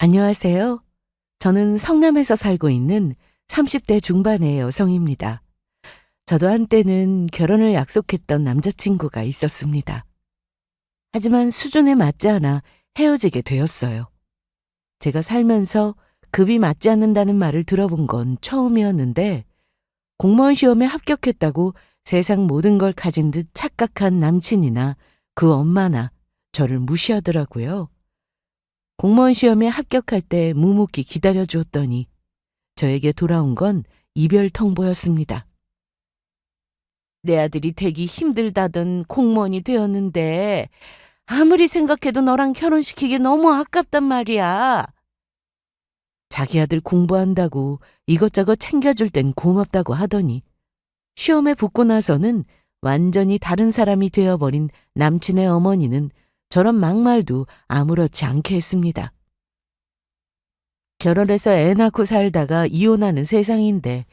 안녕하세요. 저는 성남에서 살고 있는 30대 중반의 여성입니다. 저도 한때는 결혼을 약속했던 남자친구가 있었습니다. 하지만 수준에 맞지 않아 헤어지게 되었어요. 제가 살면서 급이 맞지 않는다는 말을 들어본 건 처음이었는데 공무원 시험에 합격했다고 세상 모든 걸 가진 듯 착각한 남친이나 그 엄마나 저를 무시하더라고요. 공무원 시험에 합격할 때 묵묵히 기다려주었더니 저에게 돌아온 건 이별 통보였습니다. 내 아들이 되기 힘들다던 공무원이 되었는데 아무리 생각해도 너랑 결혼시키기 너무 아깝단 말이야. 자기 아들 공부한다고 이것저것 챙겨줄 땐 고맙다고 하더니 시험에 붙고 나서는 완전히 다른 사람이 되어버린 남친의 어머니는 저런 막말도 아무렇지 않게 했습니다. 결혼해서 애 낳고 살다가 이혼하는 세상인데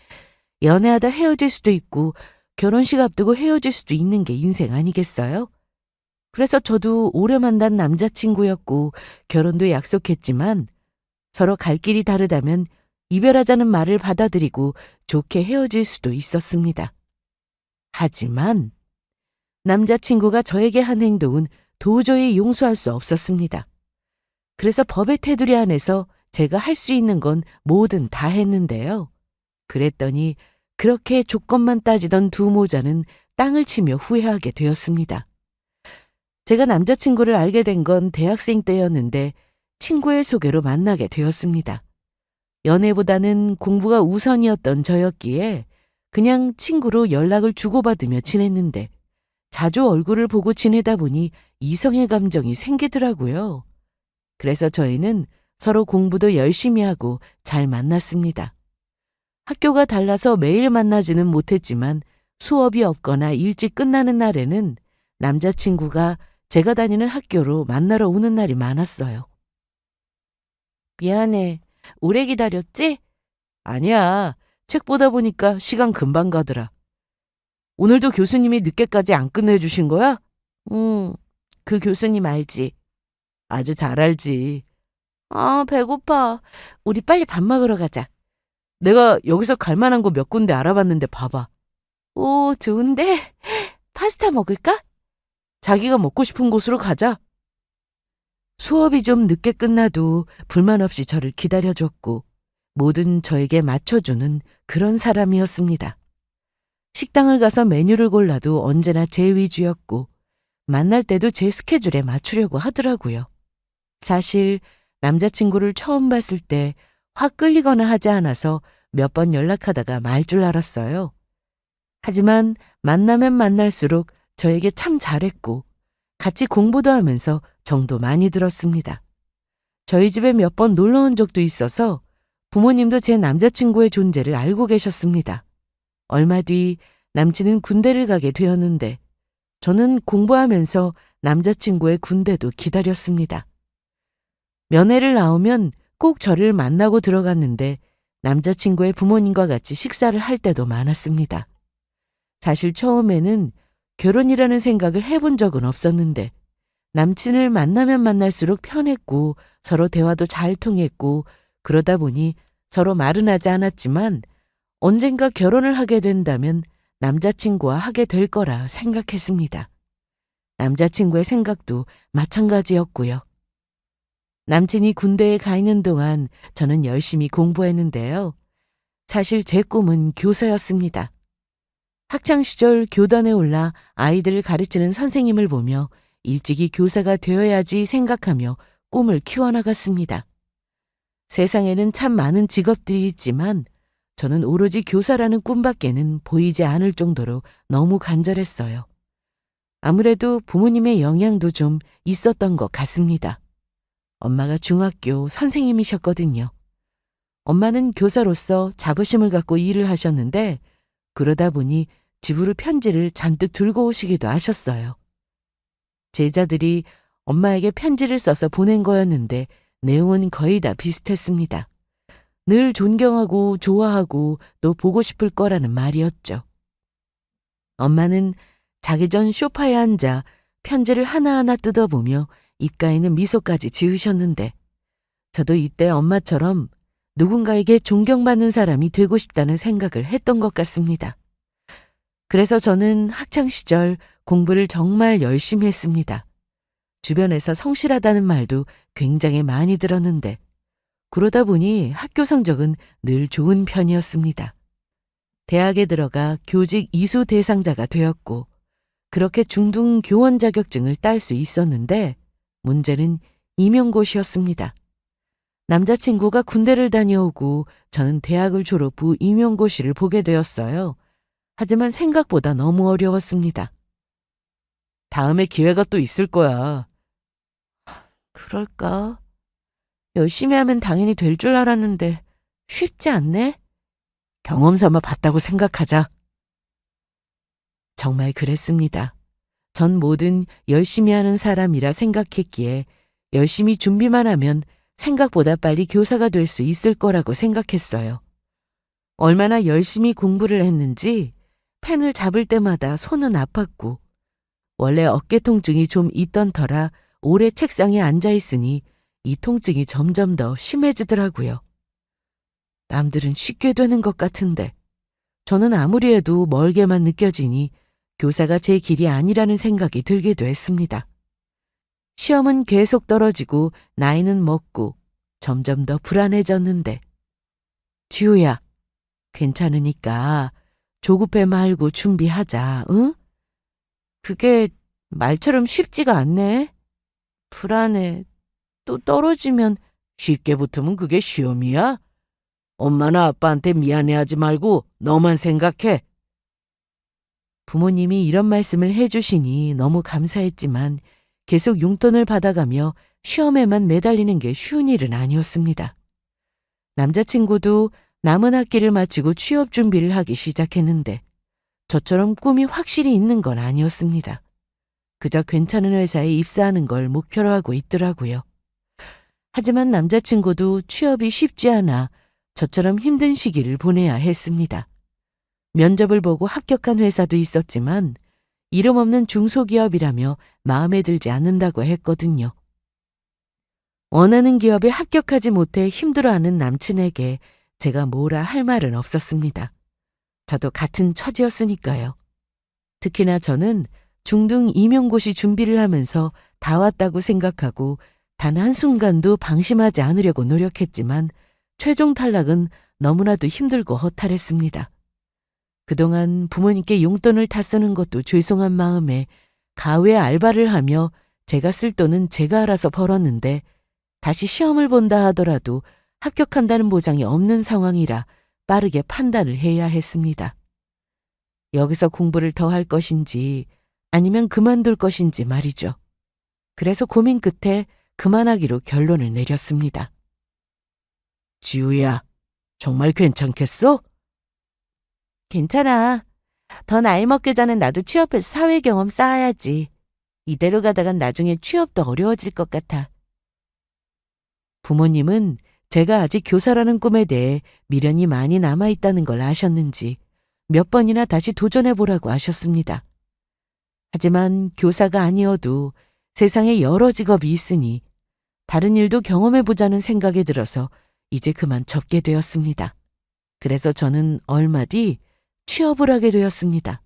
연애하다 헤어질 수도 있고 결혼식 앞두고 헤어질 수도 있는 게 인생 아니겠어요? 그래서 저도 오래 만난 남자친구였고 결혼도 약속했지만 서로 갈 길이 다르다면 이별하자는 말을 받아들이고 좋게 헤어질 수도 있었습니다. 하지만 남자친구가 저에게 한 행동은 도저히 용서할 수 없었습니다. 그래서 법의 테두리 안에서 제가 할 수 있는 건 뭐든 다 했는데요. 그랬더니 그렇게 조건만 따지던 두 모자는 땅을 치며 후회하게 되었습니다. 제가 남자친구를 알게 된 건 대학생 때였는데 친구의 소개로 만나게 되었습니다. 연애보다는 공부가 우선이었던 저였기에 그냥 친구로 연락을 주고받으며 지냈는데 자주 얼굴을 보고 지내다 보니 이성의 감정이 생기더라고요. 그래서 저희는 서로 공부도 열심히 하고 잘 만났습니다. 학교가 달라서 매일 만나지는 못했지만 수업이 없거나 일찍 끝나는 날에는 남자친구가 제가 다니는 학교로 만나러 오는 날이 많았어요. 미안해. 오래 기다렸지? 아니야. 책 보다 보니까 시간 금방 가더라. 오늘도 교수님이 늦게까지 안 끝내주신 거야? 그 교수님 알지? 아주 잘 알지. 아, 배고파. 우리 빨리 밥 먹으러 가자. 내가 여기서 갈 만한 곳 몇 군데 알아봤는데 봐봐. 오, 좋은데? 파스타 먹을까? 자기가 먹고 싶은 곳으로 가자. 수업이 좀 늦게 끝나도 불만 없이 저를 기다려줬고 뭐든 저에게 맞춰주는 그런 사람이었습니다. 식당을 가서 메뉴를 골라도 언제나 제 위주였고 만날 때도 제 스케줄에 맞추려고 하더라고요. 사실 남자친구를 처음 봤을 때 확 끌리거나 하지 않아서 몇 번 연락하다가 말 줄 알았어요. 하지만 만나면 만날수록 저에게 참 잘했고 같이 공부도 하면서 정도 많이 들었습니다. 저희 집에 몇 번 놀러 온 적도 있어서 부모님도 제 남자친구의 존재를 알고 계셨습니다. 얼마 뒤 남친은 군대를 가게 되었는데 저는 공부하면서 남자친구의 군대도 기다렸습니다. 면회를 나오면 꼭 저를 만나고 들어갔는데 남자친구의 부모님과 같이 식사를 할 때도 많았습니다. 사실 처음에는 결혼이라는 생각을 해본 적은 없었는데 남친을 만나면 만날수록 편했고 서로 대화도 잘 통했고 그러다 보니 서로 말은 하지 않았지만 언젠가 결혼을 하게 된다면 남자친구와 하게 될 거라 생각했습니다. 남자친구의 생각도 마찬가지였고요. 남친이 군대에 가 있는 동안 저는 열심히 공부했는데요. 사실 제 꿈은 교사였습니다. 학창시절 교단에 올라 아이들을 가르치는 선생님을 보며 일찍이 교사가 되어야지 생각하며 꿈을 키워나갔습니다. 세상에는 참 많은 직업들이 있지만 저는 오로지 교사라는 꿈밖에는 보이지 않을 정도로 너무 간절했어요. 아무래도 부모님의 영향도 좀 있었던 것 같습니다. 엄마가 중학교 선생님이셨거든요. 엄마는 교사로서 자부심을 갖고 일을 하셨는데 그러다 보니 집으로 편지를 잔뜩 들고 오시기도 하셨어요. 제자들이 엄마에게 편지를 써서 보낸 거였는데 내용은 거의 다 비슷했습니다. 늘 존경하고 좋아하고 또 보고 싶을 거라는 말이었죠. 엄마는 자기 전 소파에 앉아 편지를 하나하나 뜯어보며 입가에는 미소까지 지으셨는데 저도 이때 엄마처럼 누군가에게 존경받는 사람이 되고 싶다는 생각을 했던 것 같습니다. 그래서 저는 학창시절 공부를 정말 열심히 했습니다. 주변에서 성실하다는 말도 굉장히 많이 들었는데 그러다 보니 학교 성적은 늘 좋은 편이었습니다. 대학에 들어가 교직 이수 대상자가 되었고 그렇게 중등 교원 자격증을 딸 수 있었는데 문제는 임용고시였습니다. 남자친구가 군대를 다녀오고 저는 대학을 졸업 후 임용고시를 보게 되었어요. 하지만 생각보다 너무 어려웠습니다. 다음에 기회가 또 있을 거야. 그럴까? 열심히 하면 당연히 될 줄 알았는데 쉽지 않네? 경험 삼아 봤다고 생각하자. 정말 그랬습니다. 전 뭐든 열심히 하는 사람이라 생각했기에 열심히 준비만 하면 생각보다 빨리 교사가 될 수 있을 거라고 생각했어요. 얼마나 열심히 공부를 했는지 펜을 잡을 때마다 손은 아팠고 원래 어깨 통증이 좀 있던 터라 오래 책상에 앉아 있으니 이 통증이 점점 더 심해지더라고요. 남들은 쉽게 되는 것 같은데 저는 아무리 해도 멀게만 느껴지니 교사가 제 길이 아니라는 생각이 들기도 했습니다. 시험은 계속 떨어지고 나이는 먹고 점점 더 불안해졌는데 지우야, 괜찮으니까 조급해 말고 준비하자, 응? 그게 말처럼 쉽지가 않네. 불안해. 또 떨어지면 쉽게 붙으면 그게 시험이야? 엄마나 아빠한테 미안해하지 말고 너만 생각해. 부모님이 이런 말씀을 해주시니 너무 감사했지만 계속 용돈을 받아가며 시험에만 매달리는 게 쉬운 일은 아니었습니다. 남자친구도 남은 학기를 마치고 취업 준비를 하기 시작했는데 저처럼 꿈이 확실히 있는 건 아니었습니다. 그저 괜찮은 회사에 입사하는 걸 목표로 하고 있더라고요. 하지만 남자친구도 취업이 쉽지 않아 저처럼 힘든 시기를 보내야 했습니다. 면접을 보고 합격한 회사도 있었지만 이름 없는 중소기업이라며 마음에 들지 않는다고 했거든요. 원하는 기업에 합격하지 못해 힘들어하는 남친에게 제가 뭐라 할 말은 없었습니다. 저도 같은 처지였으니까요. 특히나 저는 중등 임용고시 준비를 하면서 다 왔다고 생각하고 단 한순간도 방심하지 않으려고 노력했지만 최종 탈락은 너무나도 힘들고 허탈했습니다. 그동안 부모님께 용돈을 다 쓰는 것도 죄송한 마음에 가외 알바를 하며 제가 쓸 돈은 제가 알아서 벌었는데 다시 시험을 본다 하더라도 합격한다는 보장이 없는 상황이라 빠르게 판단을 해야 했습니다. 여기서 공부를 더 할 것인지 아니면 그만둘 것인지 말이죠. 그래서 고민 끝에 그만하기로 결론을 내렸습니다. 지우야, 정말 괜찮겠어? 괜찮아. 더 나이 먹기 전엔 나도 취업해서 사회 경험 쌓아야지. 이대로 가다간 나중에 취업도 어려워질 것 같아. 부모님은 제가 아직 교사라는 꿈에 대해 미련이 많이 남아있다는 걸 아셨는지 몇 번이나 다시 도전해보라고 하셨습니다. 하지만 교사가 아니어도 세상에 여러 직업이 있으니 다른 일도 경험해보자는 생각이 들어서 이제 그만 접게 되었습니다. 그래서 저는 얼마 뒤 취업을 하게 되었습니다.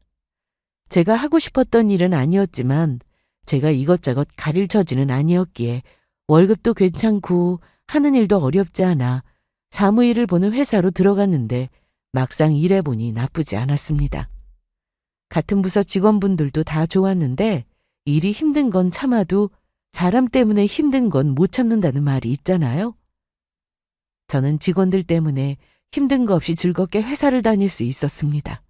제가 하고 싶었던 일은 아니었지만 제가 이것저것 가릴 처지는 아니었기에 월급도 괜찮고 하는 일도 어렵지 않아 사무일을 보는 회사로 들어갔는데 막상 일해보니 나쁘지 않았습니다. 같은 부서 직원분들도 다 좋았는데 일이 힘든 건 참아도 사람 때문에 힘든 건 못 참는다는 말이 있잖아요. 저는 직원들 때문에 힘든 거 없이 즐겁게 회사를 다닐 수 있었습니다.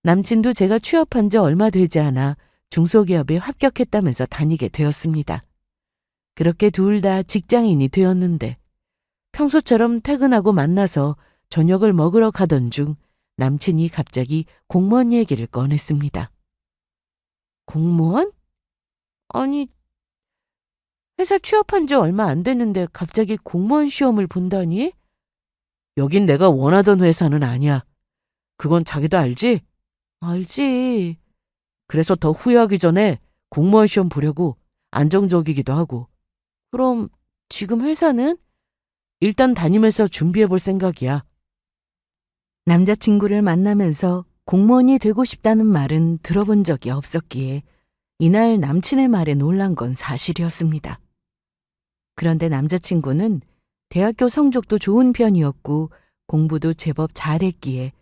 남친도 제가 취업한 지 얼마 되지 않아 중소기업에 합격했다면서 다니게 되었습니다. 그렇게 둘 다 직장인이 되었는데 평소처럼 퇴근하고 만나서 저녁을 먹으러 가던 중 남친이 갑자기 공무원 얘기를 꺼냈습니다. 공무원? 아니, 회사 취업한 지 얼마 안 됐는데 갑자기 공무원 시험을 본다니? 여긴 내가 원하던 회사는 아니야. 그건 자기도 알지? 알지. 그래서 더 후회하기 전에 공무원 시험 보려고 안정적이기도 하고. 그럼 지금 회사는? 일단 다니면서 준비해 볼 생각이야. 남자친구를 만나면서 공무원이 되고 싶다는 말은 들어본 적이 없었기에 이날 남친의 말에 놀란 건 사실이었습니다. 그런데 남자친구는 대학교 성적도 좋은 편이었고 공부도 제법 잘했기에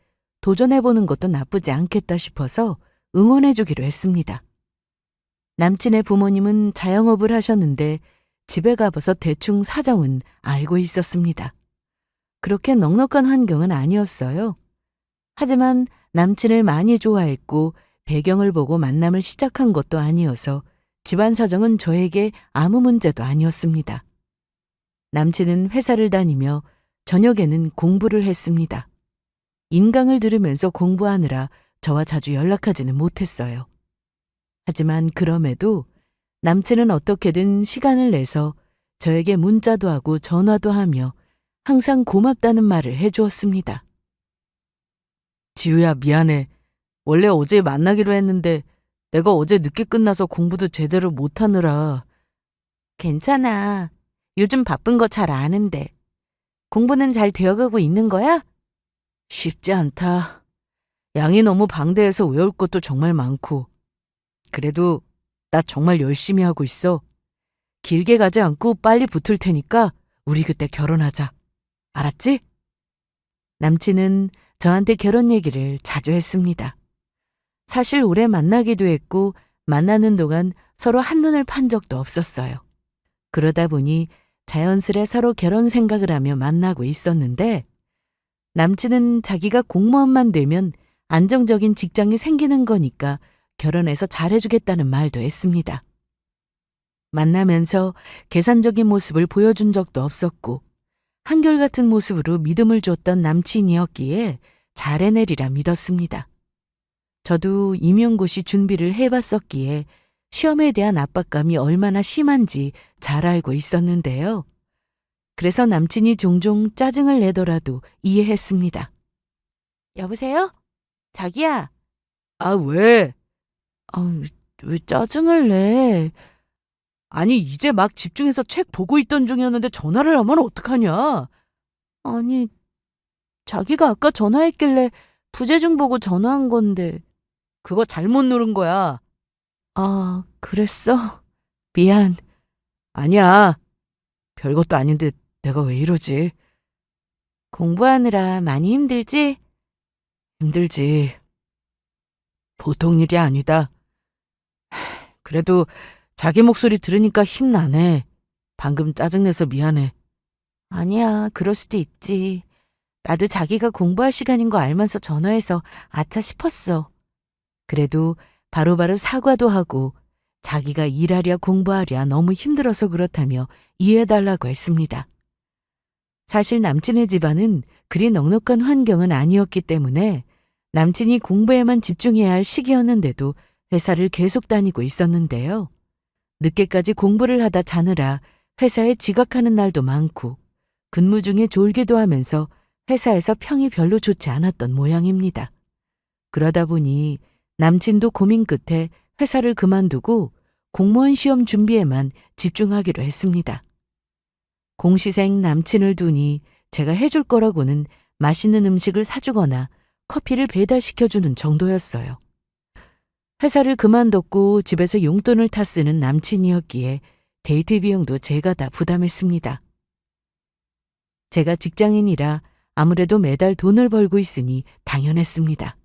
도전해보는 것도 나쁘지 않겠다 싶어서 응원해주기로 했습니다. 남친의 부모님은 자영업을 하셨는데 집에 가봐서 대충 사정은 알고 있었습니다. 그렇게 넉넉한 환경은 아니었어요. 하지만 남친을 많이 좋아했고 배경을 보고 만남을 시작한 것도 아니어서 집안 사정은 저에게 아무 문제도 아니었습니다. 남친은 회사를 다니며 저녁에는 공부를 했습니다. 인강을 들으면서 공부하느라 저와 자주 연락하지는 못했어요. 하지만 그럼에도 남친은 어떻게든 시간을 내서 저에게 문자도 하고 전화도 하며 항상 고맙다는 말을 해주었습니다. 지우야, 미안해. 원래 어제 만나기로 했는데 내가 어제 늦게 끝나서 공부도 제대로 못하느라. 괜찮아. 요즘 바쁜 거 잘 아는데. 공부는 잘 되어가고 있는 거야? 쉽지 않다. 양이 너무 방대해서 외울 것도 정말 많고. 그래도 나 정말 열심히 하고 있어. 길게 가지 않고 빨리 붙을 테니까 우리 그때 결혼하자. 알았지? 남친은 저한테 결혼 얘기를 자주 했습니다. 사실 오래 만나기도 했고 만나는 동안 서로 한눈을 판 적도 없었어요. 그러다 보니 자연스레 서로 결혼 생각을 하며 만나고 있었는데 남친은 자기가 공무원만 되면 안정적인 직장이 생기는 거니까 결혼해서 잘해주겠다는 말도 했습니다. 만나면서 계산적인 모습을 보여준 적도 없었고 한결같은 모습으로 믿음을 줬던 남친이었기에 잘 해내리라 믿었습니다. 저도 임용고시 준비를 해봤었기에 시험에 대한 압박감이 얼마나 심한지 잘 알고 있었는데요. 그래서 남친이 종종 짜증을 내더라도 이해했습니다. 여보세요? 자기야. 아, 왜? 왜 짜증을 내? 아니, 이제 막 집중해서 책 보고 있던 중이었는데 전화를 하면 어떡하냐? 아니, 자기가 아까 전화했길래 부재중 보고 전화한 건데. 그거 잘못 누른 거야. 아, 그랬어? 미안. 아니야. 별것도 아닌데 내가 왜 이러지? 공부하느라 많이 힘들지? 힘들지. 보통 일이 아니다. 그래도 자기 목소리 들으니까 힘나네. 방금 짜증내서 미안해. 아니야, 그럴 수도 있지. 나도 자기가 공부할 시간인 거 알면서 전화해서 아차 싶었어. 그래도 바로바로 사과도 하고 자기가 일하랴 공부하랴 너무 힘들어서 그렇다며 이해해달라고 했습니다. 사실 남친의 집안은 그리 넉넉한 환경은 아니었기 때문에 남친이 공부에만 집중해야 할 시기였는데도 회사를 계속 다니고 있었는데요. 늦게까지 공부를 하다 자느라 회사에 지각하는 날도 많고 근무 중에 졸기도 하면서 회사에서 평이 별로 좋지 않았던 모양입니다. 그러다 보니 남친도 고민 끝에 회사를 그만두고 공무원 시험 준비에만 집중하기로 했습니다. 공시생 남친을 두니 제가 해줄 거라고는 맛있는 음식을 사주거나 커피를 배달시켜주는 정도였어요. 회사를 그만뒀고 집에서 용돈을 타 쓰는 남친이었기에 데이트 비용도 제가 다 부담했습니다. 제가 직장인이라 아무래도 매달 돈을 벌고 있으니 당연했습니다.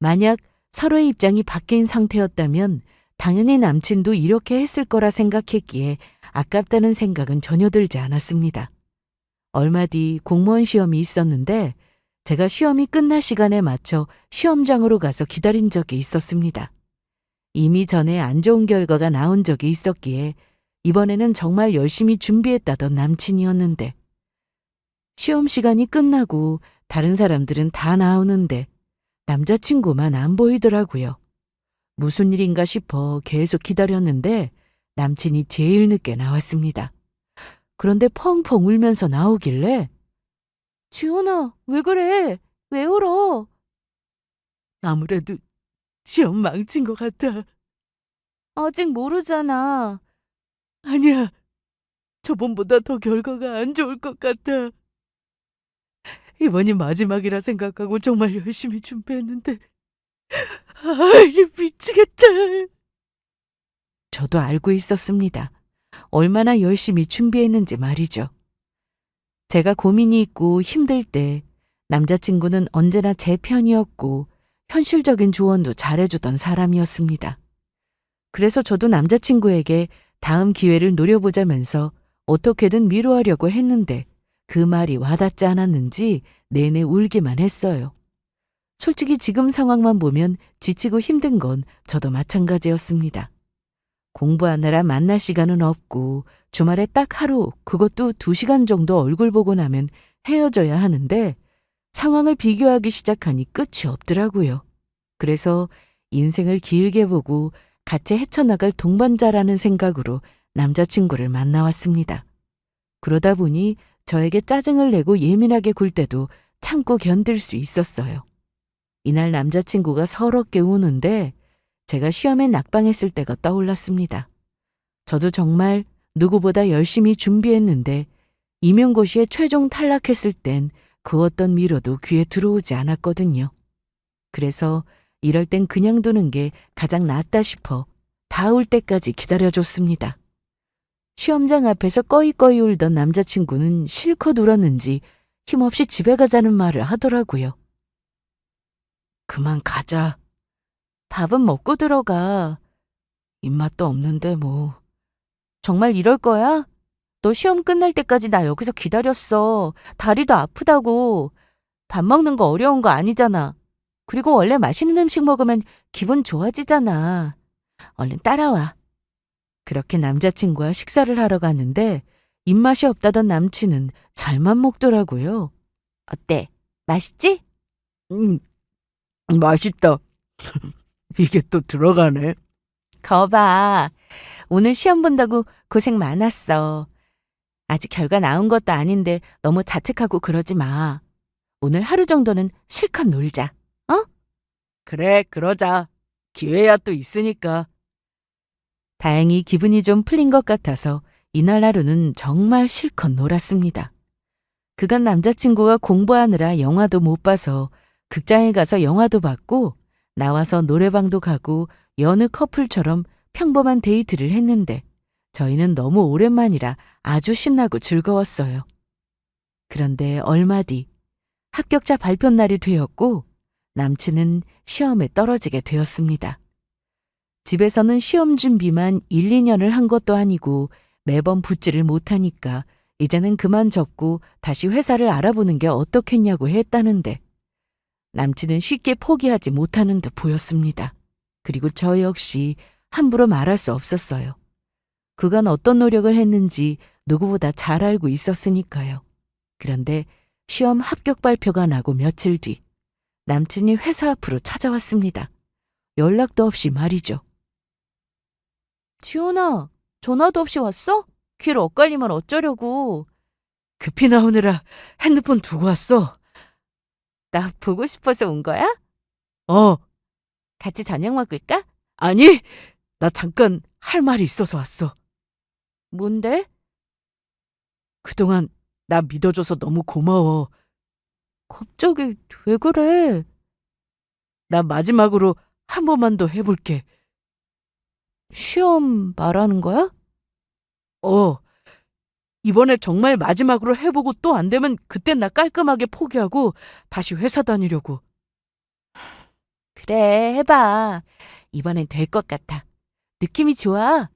만약 서로의 입장이 바뀐 상태였다면 당연히 남친도 이렇게 했을 거라 생각했기에 아깝다는 생각은 전혀 들지 않았습니다. 얼마 뒤 공무원 시험이 있었는데 제가 시험이 끝날 시간에 맞춰 시험장으로 가서 기다린 적이 있었습니다. 이미 전에 안 좋은 결과가 나온 적이 있었기에 이번에는 정말 열심히 준비했다던 남친이었는데 시험 시간이 끝나고 다른 사람들은 다 나오는데 남자친구만 안 보이더라고요. 무슨 일인가 싶어 계속 기다렸는데 남친이 제일 늦게 나왔습니다. 그런데 펑펑 울면서 나오길래 지원아, 왜 그래? 왜 울어? 아무래도 시험 망친 것 같아. 아직 모르잖아. 아니야. 저번보다 더 결과가 안 좋을 것 같아. 이번이 마지막이라 생각하고 정말 열심히 준비했는데, 이게 미치겠다. 저도 알고 있었습니다. 얼마나 열심히 준비했는지 말이죠. 제가 고민이 있고 힘들 때 남자친구는 언제나 제 편이었고 현실적인 조언도 잘해주던 사람이었습니다. 그래서 저도 남자친구에게 다음 기회를 노려보자면서 어떻게든 위로하려고 했는데 그 말이 와닿지 않았는지 내내 울기만 했어요. 솔직히 지금 상황만 보면 지치고 힘든 건 저도 마찬가지였습니다. 공부하느라 만날 시간은 없고 주말에 딱 하루, 그것도 2시간 정도 얼굴 보고 나면 헤어져야 하는데 상황을 비교하기 시작하니 끝이 없더라고요. 그래서 인생을 길게 보고 같이 헤쳐나갈 동반자라는 생각으로 남자친구를 만나왔습니다. 그러다 보니 저에게 짜증을 내고 예민하게 굴 때도 참고 견딜 수 있었어요. 이날 남자친구가 서럽게 우는데 제가 시험에 낙방했을 때가 떠올랐습니다. 저도 정말 누구보다 열심히 준비했는데 임용고시에 최종 탈락했을 땐 그 어떤 위로도 귀에 들어오지 않았거든요. 그래서 이럴 땐 그냥 두는 게 가장 낫다 싶어 다 올 때까지 기다려줬습니다. 시험장 앞에서 꺼이꺼이 울던 남자친구는 실컷 울었는지 힘없이 집에 가자는 말을 하더라고요. 그만 가자. 밥은 먹고 들어가. 입맛도 없는데 뭐. 정말 이럴 거야? 너 시험 끝날 때까지 나 여기서 기다렸어. 다리도 아프다고. 밥 먹는 거 어려운 거 아니잖아. 그리고 원래 맛있는 음식 먹으면 기분 좋아지잖아. 얼른 따라와. 그렇게 남자친구와 식사를 하러 갔는데 입맛이 없다던 남친은 잘만 먹더라고요. 어때? 맛있지? 맛있다. 이게 또 들어가네. 거봐. 오늘 시험 본다고 고생 많았어. 아직 결과 나온 것도 아닌데 너무 자책하고 그러지 마. 오늘 하루 정도는 실컷 놀자. 어? 그래, 그러자. 기회야 또 있으니까. 다행히 기분이 좀 풀린 것 같아서 이날 하루는 정말 실컷 놀았습니다. 그간 남자친구가 공부하느라 영화도 못 봐서 극장에 가서 영화도 봤고 나와서 노래방도 가고 여느 커플처럼 평범한 데이트를 했는데 저희는 너무 오랜만이라 아주 신나고 즐거웠어요. 그런데 얼마 뒤 합격자 발표 날이 되었고 남친은 시험에 떨어지게 되었습니다. 집에서는 시험 준비만 1, 2년을 한 것도 아니고 매번 붙지를 못하니까 이제는 그만 적고 다시 회사를 알아보는 게 어떻겠냐고 했다는데 남친은 쉽게 포기하지 못하는 듯 보였습니다. 그리고 저 역시 함부로 말할 수 없었어요. 그간 어떤 노력을 했는지 누구보다 잘 알고 있었으니까요. 그런데 시험 합격 발표가 나고 며칠 뒤 남친이 회사 앞으로 찾아왔습니다. 연락도 없이 말이죠. 지훈아, 전화도 없이 왔어? 길 엇갈리면 어쩌려고. 급히 나오느라 핸드폰 두고 왔어. 나 보고 싶어서 온 거야? 어. 같이 저녁 먹을까? 아니, 나 잠깐 할 말이 있어서 왔어. 뭔데? 그동안 나 믿어줘서 너무 고마워. 갑자기 왜 그래? 나 마지막으로 한 번만 더 해볼게. 시험 말하는 거야? 이번에 정말 마지막으로 해보고 또 안 되면 그땐 나 깔끔하게 포기하고 다시 회사 다니려고. 그래, 해봐. 이번엔 될 것 같아. 느낌이 좋아.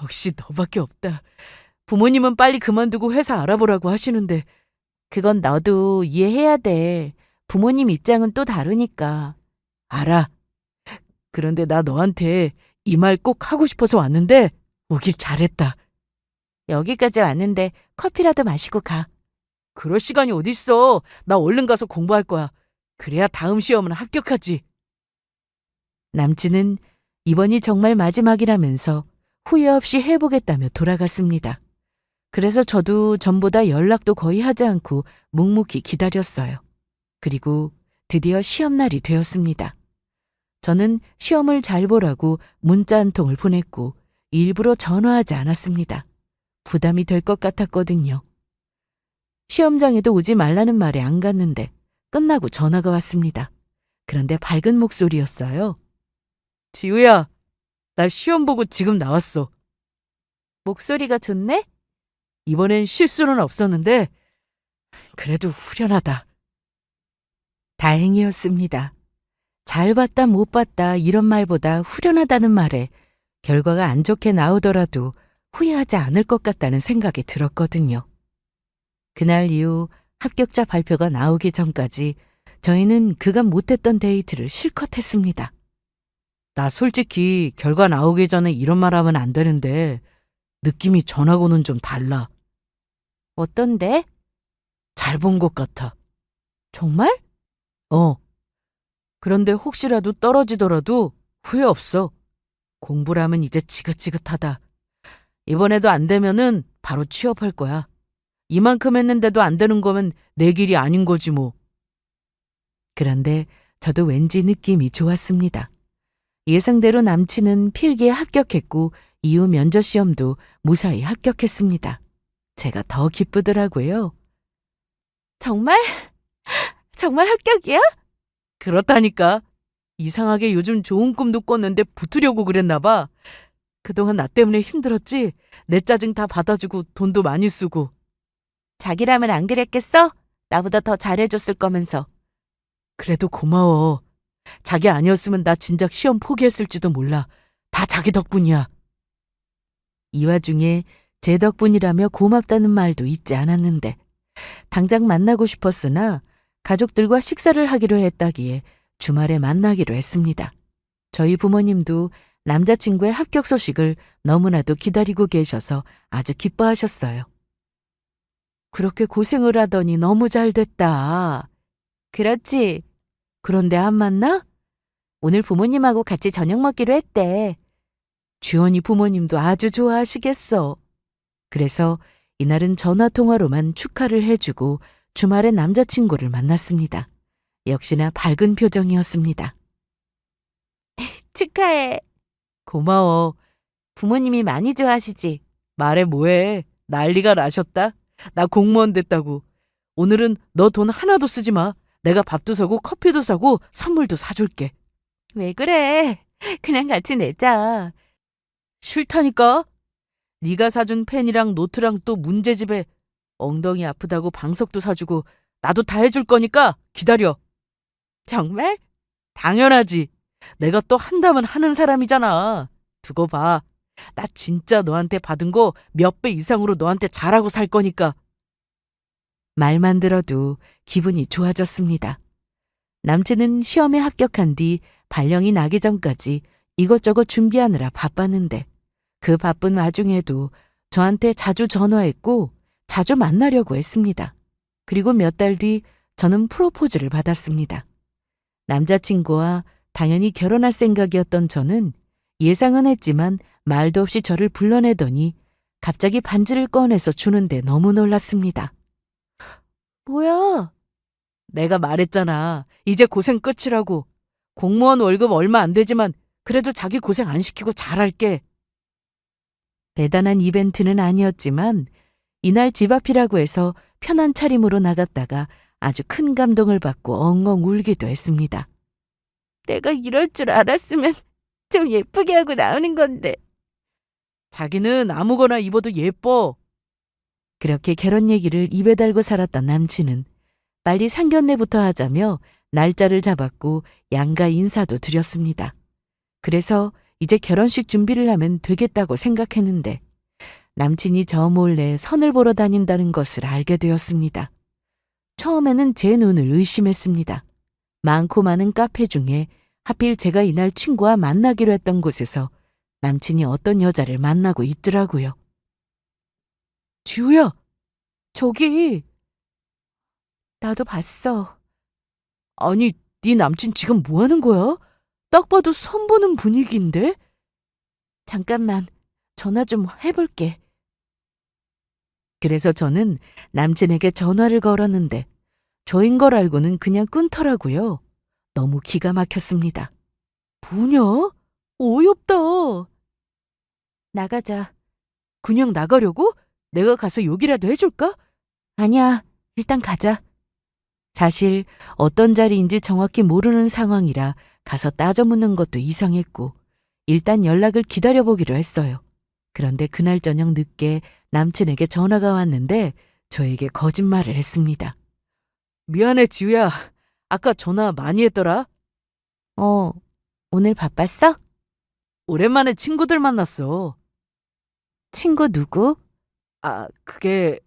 역시 너밖에 없다. 부모님은 빨리 그만두고 회사 알아보라고 하시는데 그건 너도 이해해야 돼. 부모님 입장은 또 다르니까. 알아. 그런데 나 너한테 이 말 꼭 하고 싶어서 왔는데 오길 잘했다. 여기까지 왔는데 커피라도 마시고 가. 그럴 시간이 어딨어. 나 얼른 가서 공부할 거야. 그래야 다음 시험은 합격하지. 남친은 이번이 정말 마지막이라면서 후회 없이 해보겠다며 돌아갔습니다. 그래서 저도 전보다 연락도 거의 하지 않고 묵묵히 기다렸어요. 그리고 드디어 시험날이 되었습니다. 저는 시험을 잘 보라고 문자 한 통을 보냈고 일부러 전화하지 않았습니다. 부담이 될 것 같았거든요. 시험장에도 오지 말라는 말에 안 갔는데 끝나고 전화가 왔습니다. 그런데 밝은 목소리였어요. 지우야, 나 시험 보고 지금 나왔어. 목소리가 좋네? 이번엔 실수는 없었는데 그래도 후련하다. 다행이었습니다. 잘 봤다 못 봤다 이런 말보다 후련하다는 말에 결과가 안 좋게 나오더라도 후회하지 않을 것 같다는 생각이 들었거든요. 그날 이후 합격자 발표가 나오기 전까지 저희는 그간 못했던 데이트를 실컷 했습니다. 나 솔직히 결과 나오기 전에 이런 말 하면 안 되는데 느낌이 전하고는 좀 달라. 어떤데? 잘 본 것 같아. 정말? 그런데 혹시라도 떨어지더라도 후회 없어. 공부라면 이제 지긋지긋하다. 이번에도 안 되면은 바로 취업할 거야. 이만큼 했는데도 안 되는 거면 내 길이 아닌 거지 뭐. 그런데 저도 왠지 느낌이 좋았습니다. 예상대로 남친은 필기에 합격했고 이후 면접 시험도 무사히 합격했습니다. 제가 더 기쁘더라고요. 정말? 정말 합격이야? 그렇다니까. 이상하게 요즘 좋은 꿈도 꿨는데 붙으려고 그랬나 봐. 그동안 나 때문에 힘들었지? 내 짜증 다 받아주고 돈도 많이 쓰고. 자기라면 안 그랬겠어? 나보다 더 잘해줬을 거면서. 그래도 고마워. 자기 아니었으면 나 진작 시험 포기했을지도 몰라. 다 자기 덕분이야. 이 와중에 제 덕분이라며 고맙다는 말도 잊지 않았는데 당장 만나고 싶었으나 가족들과 식사를 하기로 했다기에 주말에 만나기로 했습니다. 저희 부모님도 남자친구의 합격 소식을 너무나도 기다리고 계셔서 아주 기뻐하셨어요. 그렇게 고생을 하더니 너무 잘 됐다. 그렇지. 그런데 안 만나? 오늘 부모님하고 같이 저녁 먹기로 했대. 주연이 부모님도 아주 좋아하시겠어. 그래서 이날은 전화통화로만 축하를 해주고 주말에 남자친구를 만났습니다. 역시나 밝은 표정이었습니다. 축하해. 고마워. 부모님이 많이 좋아하시지? 말해 뭐해. 난리가 나셨다. 나 공무원 됐다고. 오늘은 너 돈 하나도 쓰지 마. 내가 밥도 사고 커피도 사고 선물도 사줄게. 왜 그래? 그냥 같이 내자. 싫다니까. 네가 사준 펜이랑 노트랑 또 문제집에 엉덩이 아프다고 방석도 사주고 나도 다 해줄 거니까 기다려. 정말? 당연하지. 내가 또 한다면 하는 사람이잖아. 두고 봐. 나 진짜 너한테 받은 거 몇 배 이상으로 너한테 잘하고 살 거니까. 말만 들어도 기분이 좋아졌습니다. 남친은 시험에 합격한 뒤 발령이 나기 전까지 이것저것 준비하느라 바빴는데 그 바쁜 와중에도 저한테 자주 전화했고 자주 만나려고 했습니다. 그리고 몇 달 뒤 저는 프로포즈를 받았습니다. 남자친구와 당연히 결혼할 생각이었던 저는 예상은 했지만 말도 없이 저를 불러내더니 갑자기 반지를 꺼내서 주는데 너무 놀랐습니다. 뭐야? 내가 말했잖아. 이제 고생 끝이라고. 공무원 월급 얼마 안 되지만 그래도 자기 고생 안 시키고 잘할게. 대단한 이벤트는 아니었지만 이날 집 앞이라고 해서 편한 차림으로 나갔다가 아주 큰 감동을 받고 엉엉 울기도 했습니다. 내가 이럴 줄 알았으면 좀 예쁘게 하고 나오는 건데. 자기는 아무거나 입어도 예뻐. 그렇게 결혼 얘기를 입에 달고 살았던 남친은 빨리 상견례부터 하자며 날짜를 잡았고 양가 인사도 드렸습니다. 그래서 이제 결혼식 준비를 하면 되겠다고 생각했는데 남친이 저 몰래 선을 보러 다닌다는 것을 알게 되었습니다. 처음에는 제 눈을 의심했습니다. 많고 많은 카페 중에 하필 제가 이날 친구와 만나기로 했던 곳에서 남친이 어떤 여자를 만나고 있더라고요. 지우야, 저기. 나도 봤어. 아니, 네 남친 지금 뭐 하는 거야? 딱 봐도 선보는 분위기인데? 잠깐만, 전화 좀 해볼게. 그래서 저는 남친에게 전화를 걸었는데 저인 걸 알고는 그냥 끊더라고요. 너무 기가 막혔습니다. 뭐냐? 어이없다. 나가자. 그냥 나가려고? 내가 가서 욕이라도 해줄까? 아니야, 일단 가자. 사실 어떤 자리인지 정확히 모르는 상황이라 가서 따져 묻는 것도 이상했고 일단 연락을 기다려보기로 했어요. 그런데 그날 저녁 늦게 남친에게 전화가 왔는데 저에게 거짓말을 했습니다. 미안해, 지우야. 아까 전화 많이 했더라. 오늘 바빴어? 오랜만에 친구들 만났어. 친구 누구? 그게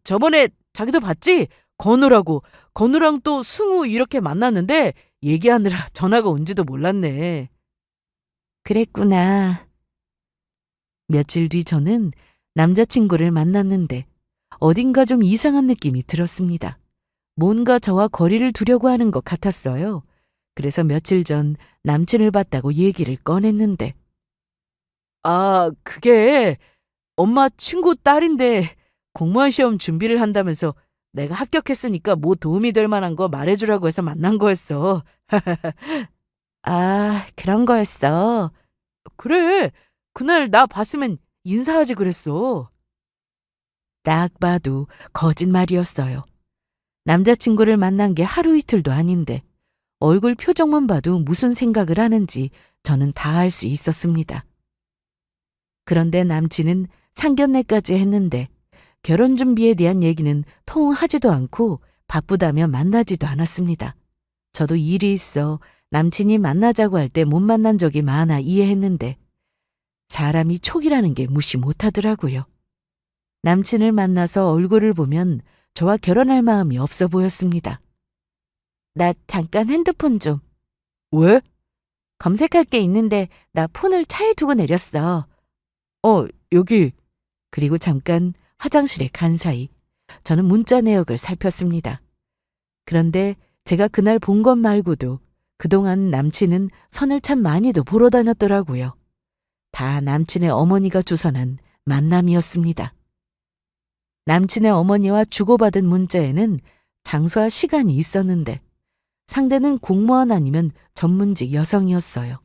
저번에 자기도 봤지? 건우라고. 건우랑 또 승우 이렇게 만났는데 얘기하느라 전화가 온지도 몰랐네. 그랬구나. 며칠 뒤 저는 남자친구를 만났는데 어딘가 좀 이상한 느낌이 들었습니다. 뭔가 저와 거리를 두려고 하는 것 같았어요. 그래서 며칠 전 남친을 봤다고 얘기를 꺼냈는데 그게 엄마 친구 딸인데 공무원 시험 준비를 한다면서 내가 합격했으니까 뭐 도움이 될 만한 거 말해주라고 해서 만난 거였어. 그런 거였어. 그래. 그날 나 봤으면 인사하지 그랬어. 딱 봐도 거짓말이었어요. 남자친구를 만난 게 하루 이틀도 아닌데 얼굴 표정만 봐도 무슨 생각을 하는지 저는 다 알 수 있었습니다. 그런데 남친은 상견례까지 했는데 결혼 준비에 대한 얘기는 통하지도 않고 바쁘다며 만나지도 않았습니다. 저도 일이 있어 남친이 만나자고 할 때 못 만난 적이 많아 이해했는데 사람이 촉이라는 게 무시 못하더라고요. 남친을 만나서 얼굴을 보면 저와 결혼할 마음이 없어 보였습니다. 나 잠깐 핸드폰 좀. 왜? 검색할 게 있는데 나 폰을 차에 두고 내렸어. 여기. 그리고 잠깐 화장실에 간 사이 저는 문자 내역을 살폈습니다. 그런데 제가 그날 본 것 말고도 그동안 남친은 선을 참 많이도 보러 다녔더라고요. 다 남친의 어머니가 주선한 만남이었습니다. 남친의 어머니와 주고받은 문자에는 장소와 시간이 있었는데 상대는 공무원 아니면 전문직 여성이었어요.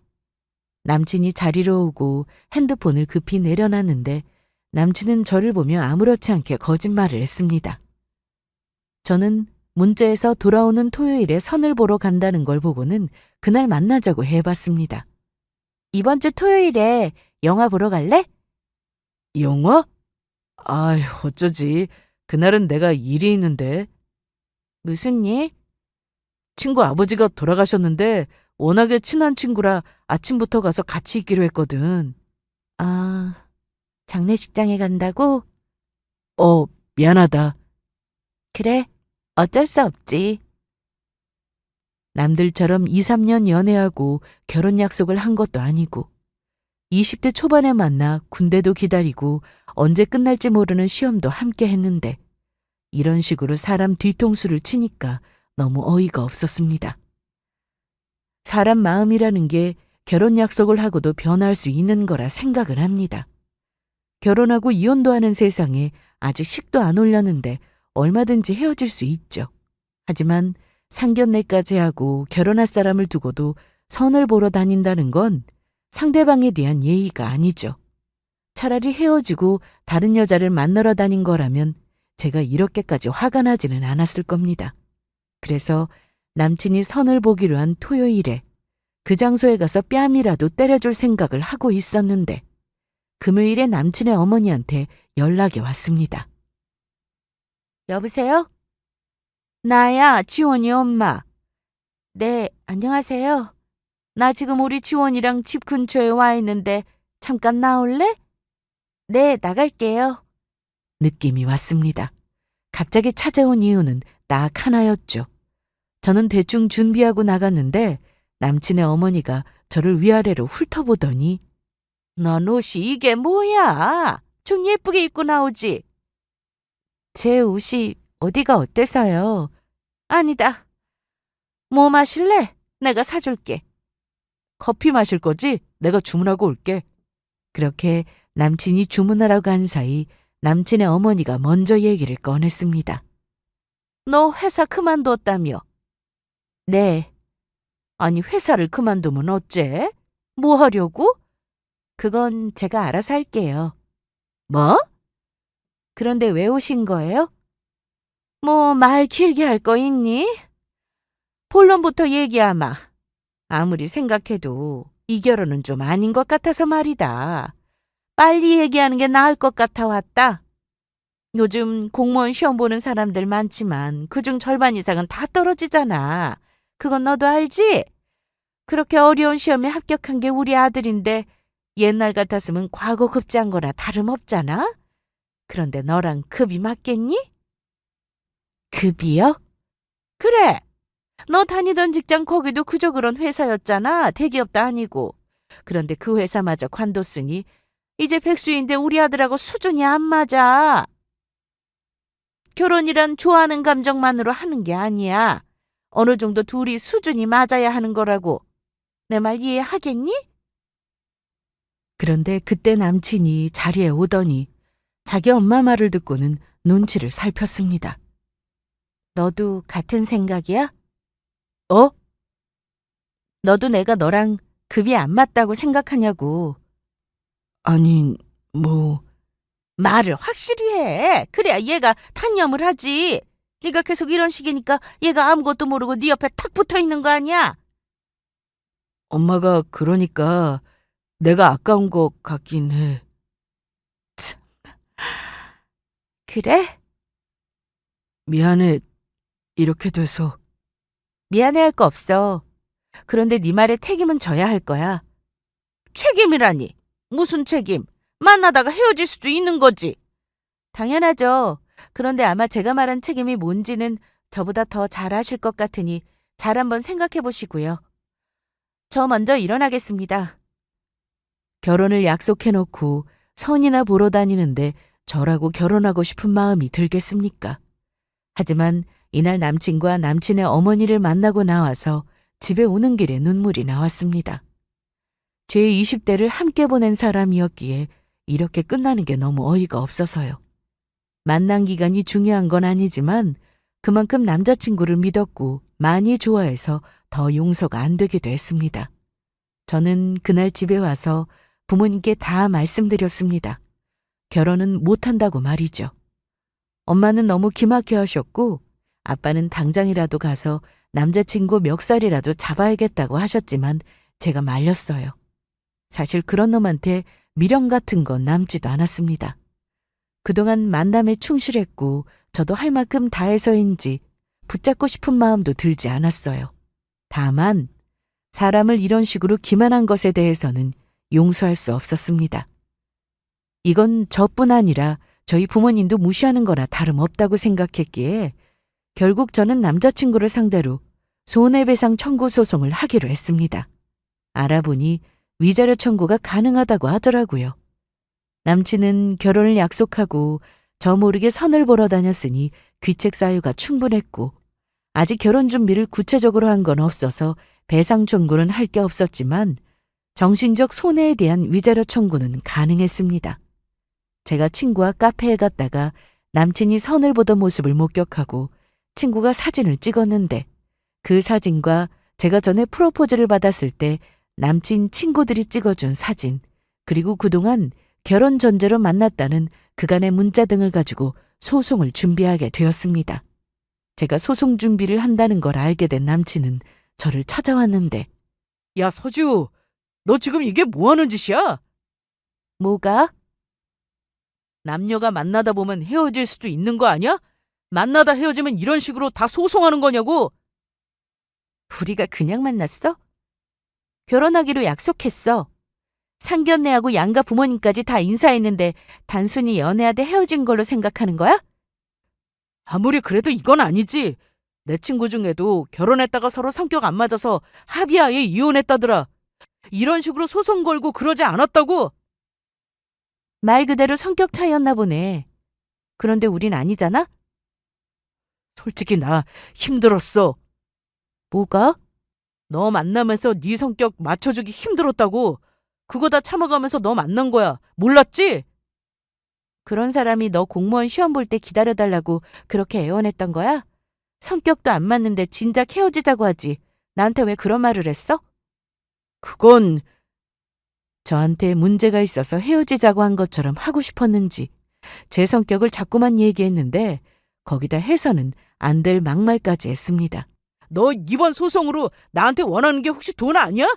남친이 자리로 오고 핸드폰을 급히 내려놨는데 남친은 저를 보며 아무렇지 않게 거짓말을 했습니다. 저는 문자에서 돌아오는 토요일에 선을 보러 간다는 걸 보고는 그날 만나자고 해봤습니다. 이번 주 토요일에 영화 보러 갈래? 영화? 어쩌지. 그날은 내가 일이 있는데. 무슨 일? 친구 아버지가 돌아가셨는데 워낙에 친한 친구라 아침부터 가서 같이 있기로 했거든. 장례식장에 간다고? 미안하다. 그래, 어쩔 수 없지. 남들처럼 2, 3년 연애하고 결혼 약속을 한 것도 아니고 20대 초반에 만나 군대도 기다리고 언제 끝날지 모르는 시험도 함께 했는데 이런 식으로 사람 뒤통수를 치니까 너무 어이가 없었습니다. 사람 마음이라는 게 결혼 약속을 하고도 변할 수 있는 거라 생각을 합니다. 결혼하고 이혼도 하는 세상에 아직 식도 안 올렸는데 얼마든지 헤어질 수 있죠. 하지만 상견례까지 하고 결혼할 사람을 두고도 선을 보러 다닌다는 건 상대방에 대한 예의가 아니죠. 차라리 헤어지고 다른 여자를 만나러 다닌 거라면 제가 이렇게까지 화가 나지는 않았을 겁니다. 그래서 남친이 선을 보기로 한 토요일에 그 장소에 가서 뺨이라도 때려줄 생각을 하고 있었는데 금요일에 남친의 어머니한테 연락이 왔습니다. 여보세요? 나야, 지원이 엄마. 네, 안녕하세요. 나 지금 우리 지원이랑 집 근처에 와 있는데 잠깐 나올래? 네, 나갈게요. 느낌이 왔습니다. 갑자기 찾아온 이유는 딱 하나였죠. 저는 대충 준비하고 나갔는데 남친의 어머니가 저를 위아래로 훑어보더니 넌 옷이 이게 뭐야? 좀 예쁘게 입고 나오지? 제 옷이 어디가 어때서요? 아니다. 뭐 마실래? 내가 사줄게. 커피 마실 거지? 내가 주문하고 올게. 그렇게 남친이 주문하러 간 사이 남친의 어머니가 먼저 얘기를 꺼냈습니다. 너 회사 그만뒀다며? 네. 아니 회사를 그만두면 어째? 뭐 하려고? 그건 제가 알아서 할게요. 뭐? 그런데 왜 오신 거예요? 뭐 말 길게 할 거 있니? 본론부터 얘기하마. 아무리 생각해도 이 결혼은 좀 아닌 것 같아서 말이다. 빨리 얘기하는 게 나을 것 같아 왔다. 요즘 공무원 시험 보는 사람들 많지만 그중 절반 이상은 다 떨어지잖아. 그건 너도 알지? 그렇게 어려운 시험에 합격한 게 우리 아들인데 옛날 같았으면 과거 급제한 거나 다름없잖아? 그런데 너랑 급이 맞겠니? 급이요? 그래. 너 다니던 직장 거기도 그저 그런 회사였잖아. 대기업도 아니고. 그런데 그 회사마저 관뒀으니 이제 백수인데 우리 아들하고 수준이 안 맞아. 결혼이란 좋아하는 감정만으로 하는 게 아니야. 어느 정도 둘이 수준이 맞아야 하는 거라고. 내 말 이해하겠니? 그런데 그때 남친이 자리에 오더니 자기 엄마 말을 듣고는 눈치를 살폈습니다. 너도 같은 생각이야? 어? 너도 내가 너랑 급이 안 맞다고 생각하냐고. 아니, 뭐... 말을 확실히 해. 그래야 얘가 단념을 하지. 네가 계속 이런 식이니까 얘가 아무것도 모르고 네 옆에 탁 붙어 있는 거 아니야? 엄마가 그러니까 내가 아까운 것 같긴 해. 참. 그래? 미안해. 이렇게 돼서. 미안해할 거 없어. 그런데 네 말에 책임은 져야 할 거야. 책임이라니. 무슨 책임? 만나다가 헤어질 수도 있는 거지. 당연하죠. 그런데 아마 제가 말한 책임이 뭔지는 저보다 더 잘 아실 것 같으니 잘 한번 생각해 보시고요. 저 먼저 일어나겠습니다. 결혼을 약속해놓고 선이나 보러 다니는데 저라고 결혼하고 싶은 마음이 들겠습니까? 하지만 이날 남친과 남친의 어머니를 만나고 나와서 집에 오는 길에 눈물이 나왔습니다. 제 20대를 함께 보낸 사람이었기에 이렇게 끝나는 게 너무 어이가 없어서요. 만난 기간이 중요한 건 아니지만 그만큼 남자친구를 믿었고 많이 좋아해서 더 용서가 안 되기도 했습니다. 저는 그날 집에 와서 부모님께 다 말씀드렸습니다. 결혼은 못한다고 말이죠. 엄마는 너무 기막혀 하셨고 아빠는 당장이라도 가서 남자친구 멱살이라도 잡아야겠다고 하셨지만 제가 말렸어요. 사실 그런 놈한테 미련 같은 건 남지도 않았습니다. 그동안 만남에 충실했고 저도 할 만큼 다 해서인지 붙잡고 싶은 마음도 들지 않았어요. 다만 사람을 이런 식으로 기만한 것에 대해서는 용서할 수 없었습니다. 이건 저뿐 아니라 저희 부모님도 무시하는 거나 다름없다고 생각했기에 결국 저는 남자친구를 상대로 손해배상 청구 소송을 하기로 했습니다. 알아보니 위자료 청구가 가능하다고 하더라고요. 남친은 결혼을 약속하고 저 모르게 선을 보러 다녔으니 귀책 사유가 충분했고 아직 결혼 준비를 구체적으로 한 건 없어서 배상 청구는 할 게 없었지만 정신적 손해에 대한 위자료 청구는 가능했습니다. 제가 친구와 카페에 갔다가 남친이 선을 보던 모습을 목격하고 친구가 사진을 찍었는데 그 사진과 제가 전에 프로포즈를 받았을 때 남친 친구들이 찍어준 사진 그리고 그동안 결혼 전제로 만났다는 그간의 문자 등을 가지고 소송을 준비하게 되었습니다. 제가 소송 준비를 한다는 걸 알게 된 남친은 저를 찾아왔는데 야 서주, 너 지금 이게 뭐 하는 짓이야? 뭐가? 남녀가 만나다 보면 헤어질 수도 있는 거 아니야? 만나다 헤어지면 이런 식으로 다 소송하는 거냐고? 우리가 그냥 만났어? 결혼하기로 약속했어. 상견례하고 양가 부모님까지 다 인사했는데 단순히 연애하다 헤어진 걸로 생각하는 거야? 아무리 그래도 이건 아니지. 내 친구 중에도 결혼했다가 서로 성격 안 맞아서 합의하에 이혼했다더라. 이런 식으로 소송 걸고 그러지 않았다고? 말 그대로 성격 차이였나 보네. 그런데 우린 아니잖아? 솔직히 나 힘들었어. 뭐가? 너 만나면서 네 성격 맞춰주기 힘들었다고. 그거 다 참아가면서 너 만난 거야. 몰랐지? 그런 사람이 너 공무원 시험 볼 때 기다려달라고 그렇게 애원했던 거야? 성격도 안 맞는데 진작 헤어지자고 하지. 나한테 왜 그런 말을 했어? 그건 저한테 문제가 있어서 헤어지자고 한 것처럼 하고 싶었는지 제 성격을 자꾸만 얘기했는데 거기다 해서는 안 될 막말까지 했습니다. 너 이번 소송으로 나한테 원하는 게 혹시 돈 아니야?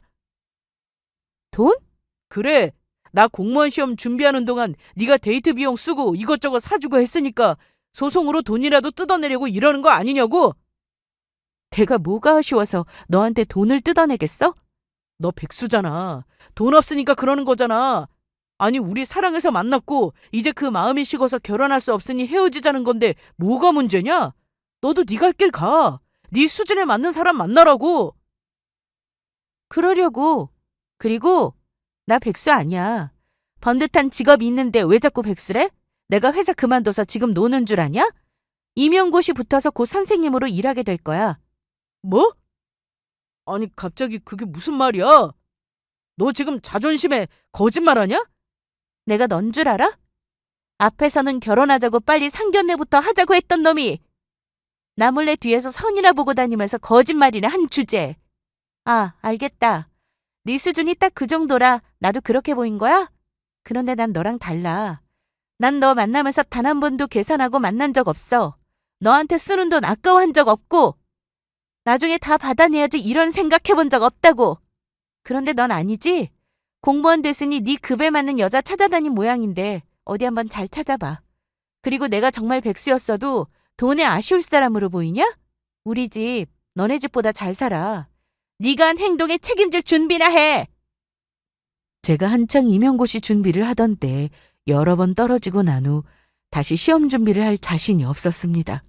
돈? 그래. 나 공무원 시험 준비하는 동안 네가 데이트 비용 쓰고 이것저것 사주고 했으니까 소송으로 돈이라도 뜯어내려고 이러는 거 아니냐고? 내가 뭐가 아쉬워서 너한테 돈을 뜯어내겠어? 너 백수잖아. 돈 없으니까 그러는 거잖아. 아니 우리 사랑해서 만났고 이제 그 마음이 식어서 결혼할 수 없으니 헤어지자는 건데 뭐가 문제냐? 너도 네 갈 길 가. 네 수준에 맞는 사람 만나라고. 그러려고. 그리고 나 백수 아니야. 번듯한 직업이 있는데 왜 자꾸 백수래? 내가 회사 그만둬서 지금 노는 줄 아냐? 임용고시 붙어서 곧 선생님으로 일하게 될 거야. 뭐? 아니 갑자기 그게 무슨 말이야? 너 지금 자존심에 거짓말하냐? 내가 넌 줄 알아? 앞에서는 결혼하자고 빨리 상견례부터 하자고 했던 놈이 나 몰래 뒤에서 선이나 보고 다니면서 거짓말이나 한 주제. 아, 알겠다. 네 수준이 딱 그 정도라 나도 그렇게 보인 거야? 그런데 난 너랑 달라. 난 너 만나면서 단 한 번도 계산하고 만난 적 없어. 너한테 쓰는 돈 아까워한 적 없고 나중에 다 받아내야지 이런 생각해본 적 없다고. 그런데 넌 아니지? 공무원 됐으니 네 급에 맞는 여자 찾아다닌 모양인데 어디 한번 잘 찾아봐. 그리고 내가 정말 백수였어도 돈에 아쉬울 사람으로 보이냐? 우리 집 너네 집보다 잘 살아. 네가 한 행동에 책임질 준비나 해. 제가 한창 임용고시 준비를 하던 때 여러 번 떨어지고 난 후 다시 시험 준비를 할 자신이 없었습니다.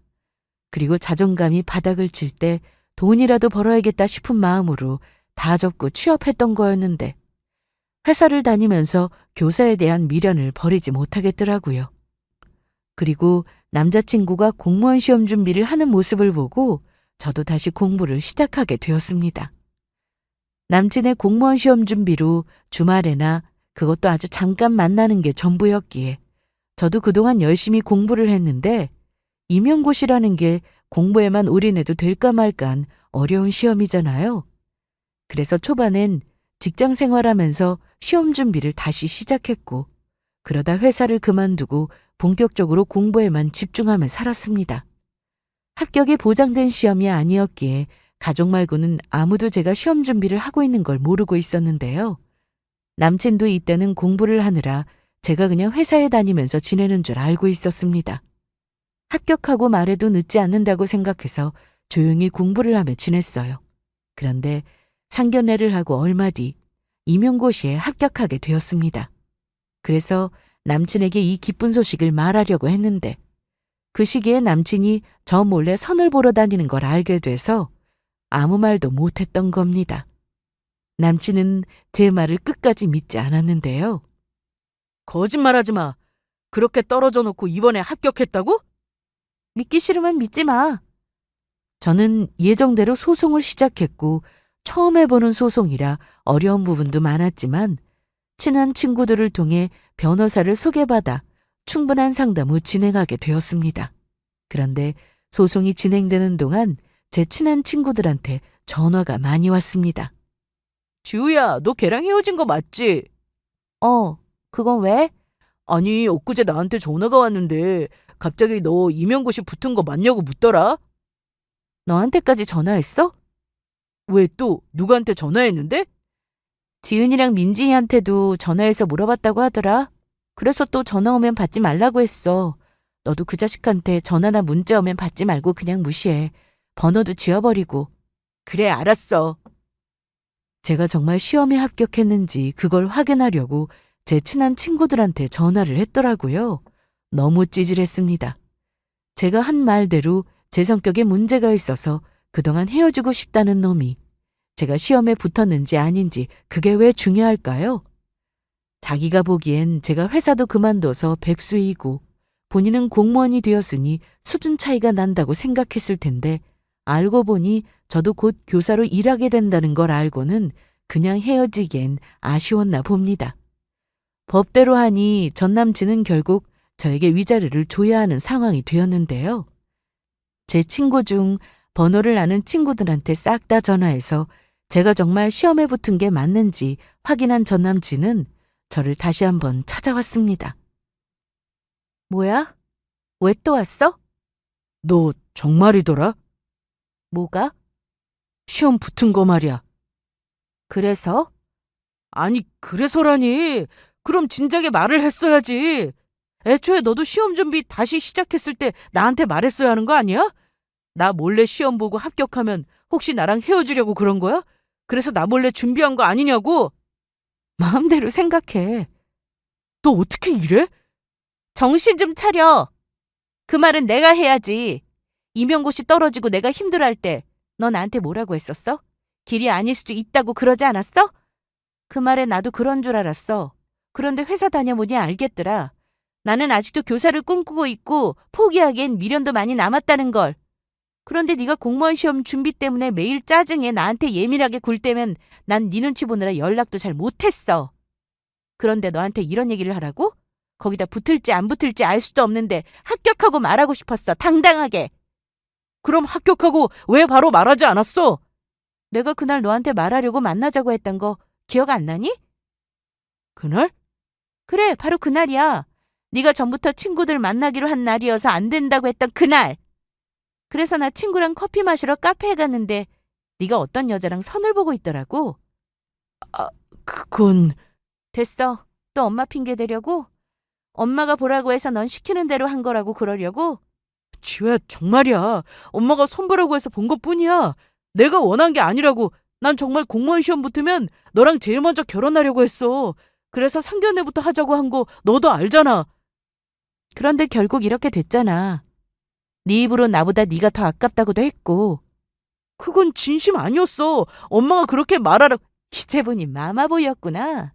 그리고 자존감이 바닥을 칠 때 돈이라도 벌어야겠다 싶은 마음으로 다 접고 취업했던 거였는데 회사를 다니면서 교사에 대한 미련을 버리지 못하겠더라고요. 그리고 남자친구가 공무원 시험 준비를 하는 모습을 보고 저도 다시 공부를 시작하게 되었습니다. 남친의 공무원 시험 준비로 주말에나 그것도 아주 잠깐 만나는 게 전부였기에 저도 그동안 열심히 공부를 했는데 임용고시라는 게 공부에만 올인해도 될까 말까한 어려운 시험이잖아요. 그래서 초반엔 직장 생활하면서 시험 준비를 다시 시작했고 그러다 회사를 그만두고 본격적으로 공부에만 집중하며 살았습니다. 합격이 보장된 시험이 아니었기에 가족 말고는 아무도 제가 시험 준비를 하고 있는 걸 모르고 있었는데요. 남친도 이때는 공부를 하느라 제가 그냥 회사에 다니면서 지내는 줄 알고 있었습니다. 합격하고 말해도 늦지 않는다고 생각해서 조용히 공부를 하며 지냈어요. 그런데 상견례를 하고 얼마 뒤 임용고시에 합격하게 되었습니다. 그래서 남친에게 이 기쁜 소식을 말하려고 했는데 그 시기에 남친이 저 몰래 선을 보러 다니는 걸 알게 돼서 아무 말도 못했던 겁니다. 남친은 제 말을 끝까지 믿지 않았는데요. 거짓말하지 마. 그렇게 떨어져 놓고 이번에 합격했다고? 믿기 싫으면 믿지 마. 저는 예정대로 소송을 시작했고 처음 해보는 소송이라 어려운 부분도 많았지만 친한 친구들을 통해 변호사를 소개받아 충분한 상담 후 진행하게 되었습니다. 그런데 소송이 진행되는 동안 제 친한 친구들한테 전화가 많이 왔습니다. 지우야, 너 걔랑 헤어진 거 맞지? 그건 왜? 아니, 엊그제 나한테 전화가 왔는데 갑자기 너 임용고시 붙은 거 맞냐고 묻더라. 너한테까지 전화했어? 왜 또 누구한테 전화했는데? 지은이랑 민지한테도 전화해서 물어봤다고 하더라. 그래서 또 전화 오면 받지 말라고 했어. 너도 그 자식한테 전화나 문자 오면 받지 말고 그냥 무시해. 번호도 지워버리고. 그래, 알았어. 제가 정말 시험에 합격했는지 그걸 확인하려고 제 친한 친구들한테 전화를 했더라고요. 너무 찌질했습니다. 제가 한 말대로 제 성격에 문제가 있어서 그동안 헤어지고 싶다는 놈이 제가 시험에 붙었는지 아닌지 그게 왜 중요할까요? 자기가 보기엔 제가 회사도 그만둬서 백수이고 본인은 공무원이 되었으니 수준 차이가 난다고 생각했을 텐데 알고 보니 저도 곧 교사로 일하게 된다는 걸 알고는 그냥 헤어지기엔 아쉬웠나 봅니다. 법대로 하니 전 남친은 결국 저에게 위자료를 줘야 하는 상황이 되었는데요. 제 친구 중 번호를 아는 친구들한테 싹 다 전화해서 제가 정말 시험에 붙은 게 맞는지 확인한 전 남친은 저를 다시 한번 찾아왔습니다. 뭐야? 왜 또 왔어? 너 정말이더라? 뭐가? 시험 붙은 거 말이야. 그래서? 아니, 그래서라니. 그럼 진작에 말을 했어야지. 애초에 너도 시험 준비 다시 시작했을 때 나한테 말했어야 하는 거 아니야? 나 몰래 시험 보고 합격하면 혹시 나랑 헤어지려고 그런 거야? 그래서 나 몰래 준비한 거 아니냐고? 마음대로 생각해. 너 어떻게 이래? 정신 좀 차려. 그 말은 내가 해야지. 임용고시 떨어지고 내가 힘들어할 때 너 나한테 뭐라고 했었어? 길이 아닐 수도 있다고 그러지 않았어? 그 말에 나도 그런 줄 알았어. 그런데 회사 다녀보니 알겠더라. 나는 아직도 교사를 꿈꾸고 있고 포기하기엔 미련도 많이 남았다는 걸. 그런데 네가 공무원 시험 준비 때문에 매일 짜증에 나한테 예민하게 굴 때면 난 네 눈치 보느라 연락도 잘 못했어. 그런데 너한테 이런 얘기를 하라고? 거기다 붙을지 안 붙을지 알 수도 없는데 합격하고 말하고 싶었어. 당당하게. 그럼 합격하고 왜 바로 말하지 않았어? 내가 그날 너한테 말하려고 만나자고 했던 거 기억 안 나니? 그날? 그래, 바로 그날이야. 네가 전부터 친구들 만나기로 한 날이어서 안 된다고 했던 그날. 그래서 나 친구랑 커피 마시러 카페에 갔는데 네가 어떤 여자랑 선을 보고 있더라고. 아, 그건... 됐어. 또 엄마 핑계 대려고? 엄마가 보라고 해서 넌 시키는 대로 한 거라고 그러려고? 지우야, 정말이야. 엄마가 선 보라고 해서 본 것뿐이야. 내가 원한 게 아니라고. 난 정말 공무원 시험 붙으면 너랑 제일 먼저 결혼하려고 했어. 그래서 상견례부터 하자고 한 거 너도 알잖아. 그런데 결국 이렇게 됐잖아. 네 입으로 나보다 네가 더 아깝다고도 했고. 그건 진심 아니었어. 엄마가 그렇게 말하라. 이제 보니 마마보이였구나.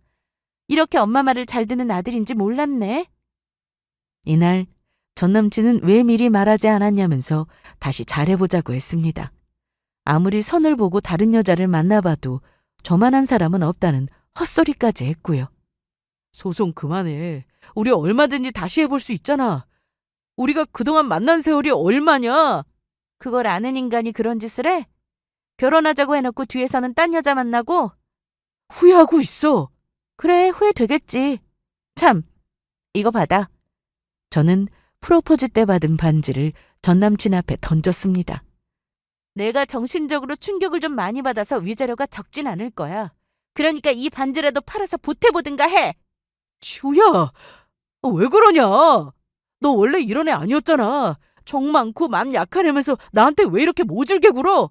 이렇게 엄마 말을 잘 듣는 아들인지 몰랐네. 이날 전 남친은 왜 미리 말하지 않았냐면서 다시 잘해보자고 했습니다. 아무리 선을 보고 다른 여자를 만나봐도 저만한 사람은 없다는 헛소리까지 했고요. 소송 그만해. 우리 얼마든지 다시 해볼 수 있잖아. 우리가 그동안 만난 세월이 얼마냐? 그걸 아는 인간이 그런 짓을 해? 결혼하자고 해놓고 뒤에서는 딴 여자 만나고? 후회하고 있어. 그래, 후회되겠지. 참, 이거 받아. 저는 프로포즈 때 받은 반지를 전 남친 앞에 던졌습니다. 내가 정신적으로 충격을 좀 많이 받아서 위자료가 적진 않을 거야. 그러니까 이 반지라도 팔아서 보태보든가 해. 지우야, 왜 그러냐? 너 원래 이런 애 아니었잖아. 정 많고 마음 약한 애면서 나한테 왜 이렇게 모질게 굴어?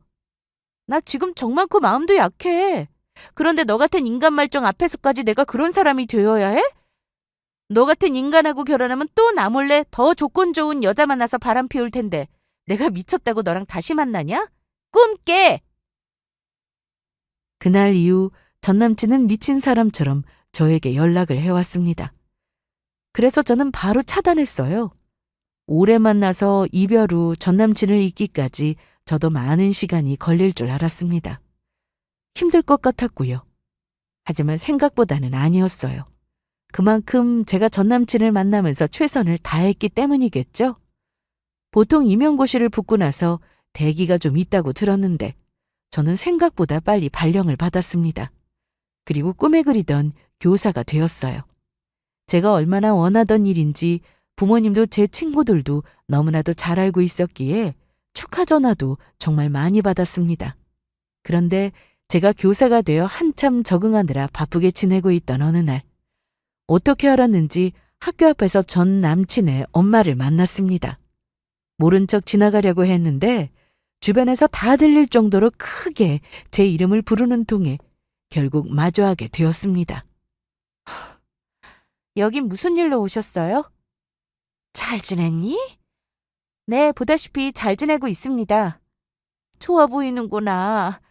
나 지금 정 많고 마음도 약해. 그런데 너 같은 인간 말종 앞에서까지 내가 그런 사람이 되어야 해? 너 같은 인간하고 결혼하면 또 나 몰래 더 조건 좋은 여자 만나서 바람 피울 텐데 내가 미쳤다고 너랑 다시 만나냐? 꿈 깨! 그날 이후 전 남친은 미친 사람처럼 저에게 연락을 해왔습니다. 그래서 저는 바로 차단했어요. 오래 만나서 이별 후 전 남친을 잊기까지 저도 많은 시간이 걸릴 줄 알았습니다. 힘들 것 같았고요. 하지만 생각보다는 아니었어요. 그만큼 제가 전 남친을 만나면서 최선을 다했기 때문이겠죠? 보통 임용고시를 붙고 나서 대기가 좀 있다고 들었는데 저는 생각보다 빨리 발령을 받았습니다. 그리고 꿈에 그리던 교사가 되었어요. 제가 얼마나 원하던 일인지 부모님도 제 친구들도 너무나도 잘 알고 있었기에 축하 전화도 정말 많이 받았습니다. 그런데 제가 교사가 되어 한참 적응하느라 바쁘게 지내고 있던 어느 날 어떻게 알았는지 학교 앞에서 전 남친의 엄마를 만났습니다. 모른 척 지나가려고 했는데 주변에서 다 들릴 정도로 크게 제 이름을 부르는 통에 결국 마주하게 되었습니다. 여긴 무슨 일로 오셨어요? 잘 지냈니? 네, 보다시피 잘 지내고 있습니다. 좋아 보이는구나.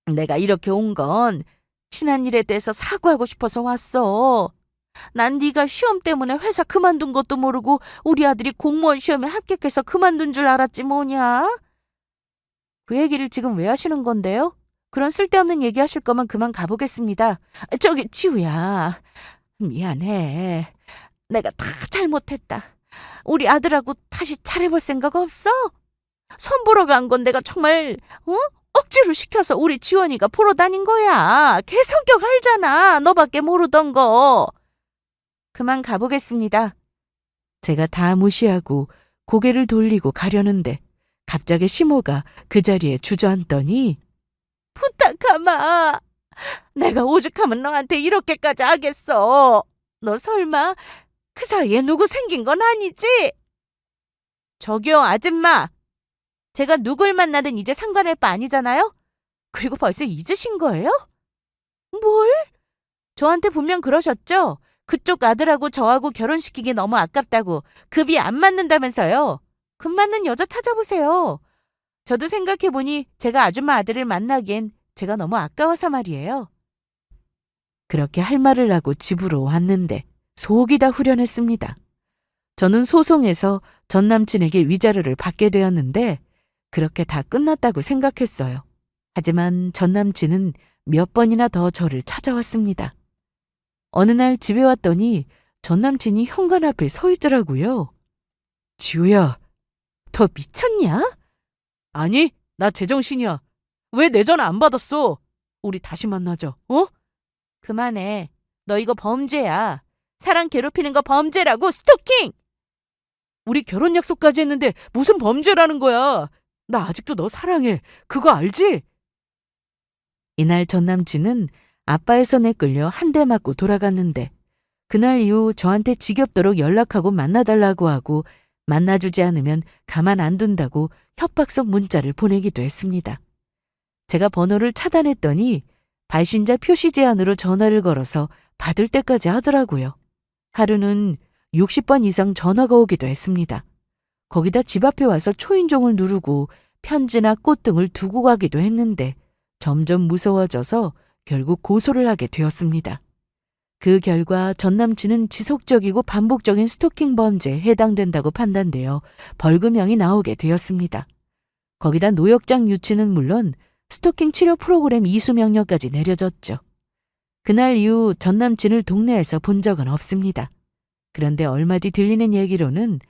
내가 이렇게 온 건 지난 일에 대해서 사과하고 싶어서 왔어. 난 네가 시험 때문에 회사 그만둔 것도 모르고 우리 아들이 공무원 시험에 합격해서 그만둔 줄 알았지 뭐냐? 그 얘기를 지금 왜 하시는 건데요? 그런 쓸데없는 얘기 하실 거면 그만 가보겠습니다. 지우야. 미안해. 내가 다 잘못했다. 우리 아들하고 다시 잘해볼 생각 없어? 선 보러 간 건 내가 정말 억지로 시켜서 우리 지원이가 보러 다닌 거야. 걔 성격 알잖아. 너밖에 모르던 거. 그만 가보겠습니다. 제가 다 무시하고 고개를 돌리고 가려는데 갑자기 시모가 그 자리에 주저앉더니 부탁하마. 내가 오죽하면 너한테 이렇게까지 하겠어. 너 설마 그 사이에 누구 생긴 건 아니지? 저기요, 아줌마. 제가 누굴 만나든 이제 상관할 바 아니잖아요? 그리고 벌써 잊으신 거예요? 뭘? 저한테 분명 그러셨죠? 그쪽 아들하고 저하고 결혼시키기 너무 아깝다고, 급이 안 맞는다면서요. 급 맞는 여자 찾아보세요. 저도 생각해보니 제가 아줌마 아들을 만나기엔 제가 너무 아까워서 말이에요. 그렇게 할 말을 하고 집으로 왔는데 속이 다 후련했습니다. 저는 소송에서 전 남친에게 위자료를 받게 되었는데 그렇게 다 끝났다고 생각했어요. 하지만 전 남친은 몇 번이나 더 저를 찾아왔습니다. 어느 날 집에 왔더니 전 남친이 현관 앞에 서 있더라고요. 지우야, 너 미쳤냐? 아니, 나 제정신이야. 왜 내 전화 안 받았어? 우리 다시 만나자, 어? 그만해. 너 이거 범죄야. 사람 괴롭히는 거 범죄라고, 스토킹! 우리 결혼 약속까지 했는데 무슨 범죄라는 거야. 나 아직도 너 사랑해. 그거 알지? 이날 전 남친은 아빠의 손에 끌려 한 대 맞고 돌아갔는데 그날 이후 저한테 지겹도록 연락하고 만나달라고 하고 만나주지 않으면 가만 안 둔다고 협박성 문자를 보내기도 했습니다. 제가 번호를 차단했더니 발신자 표시 제한으로 전화를 걸어서 받을 때까지 하더라고요. 하루는 60번 이상 전화가 오기도 했습니다. 거기다 집 앞에 와서 초인종을 누르고 편지나 꽃 등을 두고 가기도 했는데 점점 무서워져서 결국 고소를 하게 되었습니다. 그 결과 전 남친은 지속적이고 반복적인 스토킹 범죄에 해당된다고 판단되어 벌금형이 나오게 되었습니다. 거기다 노역장 유치는 물론 스토킹 치료 프로그램 이수 명령까지 내려졌죠. 그날 이후 전 남친을 동네에서 본 적은 없습니다. 그런데 얼마 뒤 들리는 얘기로는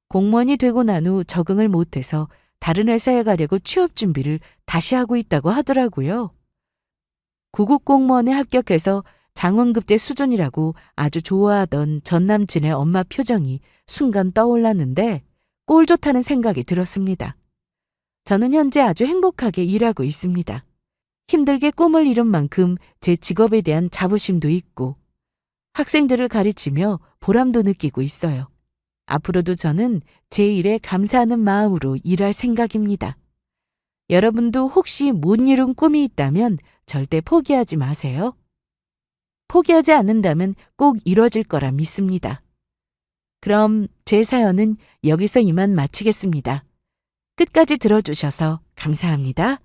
공무원이 되고 난 후 적응을 못해서 다른 회사에 가려고 취업 준비를 다시 하고 있다고 하더라고요. 구급 공무원에 합격해서 장원급제 수준이라고 아주 좋아하던 전 남친의 엄마 표정이 순간 떠올랐는데 꼴 좋다는 생각이 들었습니다. 저는 현재 아주 행복하게 일하고 있습니다. 힘들게 꿈을 이룬 만큼 제 직업에 대한 자부심도 있고 학생들을 가르치며 보람도 느끼고 있어요. 앞으로도 저는 제 일에 감사하는 마음으로 일할 생각입니다. 여러분도 혹시 못 이룬 꿈이 있다면 절대 포기하지 마세요. 포기하지 않는다면 꼭 이뤄질 거라 믿습니다. 그럼 제 사연은 여기서 이만 마치겠습니다. 끝까지 들어주셔서 감사합니다.